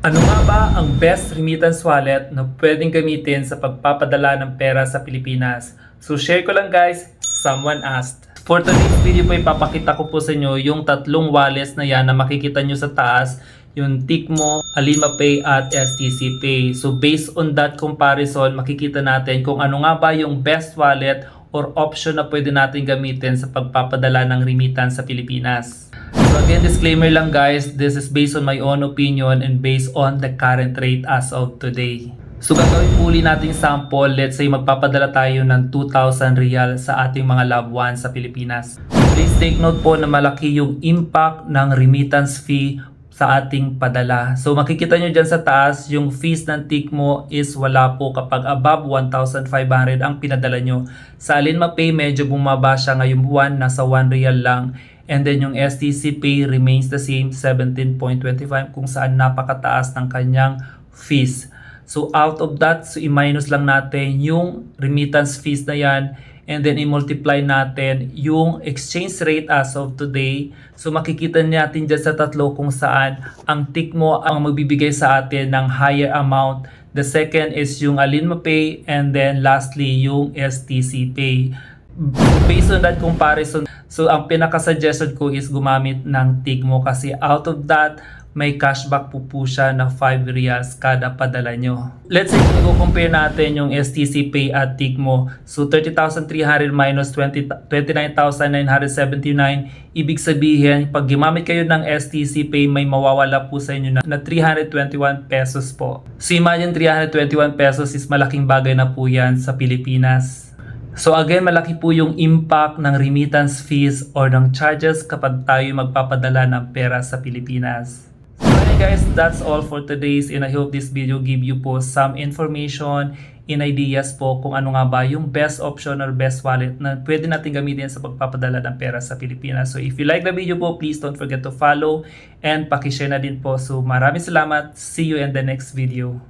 Ano nga ba ang best remittance wallet na pwedeng gamitin sa pagpapadala ng pera sa Pilipinas? So share ko lang guys, someone asked. For today's video po ipapakita ko po sa inyo yung tatlong wallets na yan na makikita nyo sa taas, yung Tikmo, Alimapay at STC Pay. So based on that comparison, makikita natin kung ano nga ba yung best wallet or option na pwede natin gamitin sa pagpapadala ng remittance sa Pilipinas. So again, disclaimer lang guys, this is based on my own opinion and based on the current rate as of today. So gagawin po ulit nating sample, let's say magpapadala tayo ng 2,000 real sa ating mga loved ones sa Pilipinas. Please take note po na malaki yung impact ng remittance fee sa ating padala. So makikita nyo dyan sa taas, yung fees ng Tikmo is wala po kapag above 1,500 ang pinadala nyo. Sa Alimapay medyo bumaba siya ngayong buwan, nasa 1 real lang. And then yung STC Pay remains the same, 17.25 kung saan napakataas ng kanyang fees. So out of that, so i-minus lang natin yung remittance fees na yan and then i-multiply natin yung exchange rate as of today. So makikita natin dyan sa tatlo kung saan ang Tikmo ang magbibigay sa atin ng higher amount. The second is yung Alimapay and then lastly yung STC Pay. Based on that comparison, so ang pinaka-suggestion ko is gumamit ng Tikmo kasi out of that, may cashback po siya na 5 reals kada padala nyo. Let's say kung compare natin yung STC Pay at Tikmo, so 30,300 minus 29,979, ibig sabihin, pag gumamit kayo ng STC Pay, may mawawala po sa inyo na 321 pesos po. So imagine 321 pesos is malaking bagay na po yan sa Pilipinas. So again, malaki po yung impact ng remittance fees or ng charges kapag tayo magpapadala ng pera sa Pilipinas. So anyway guys, that's all for today's and I hope this video give you po some information and ideas po kung ano nga ba yung best option or best wallet na pwede natin gamitin sa pagpapadala ng pera sa Pilipinas. So if you like the video po, please don't forget to follow and pakishare na din po. So maraming salamat. See you in the next video.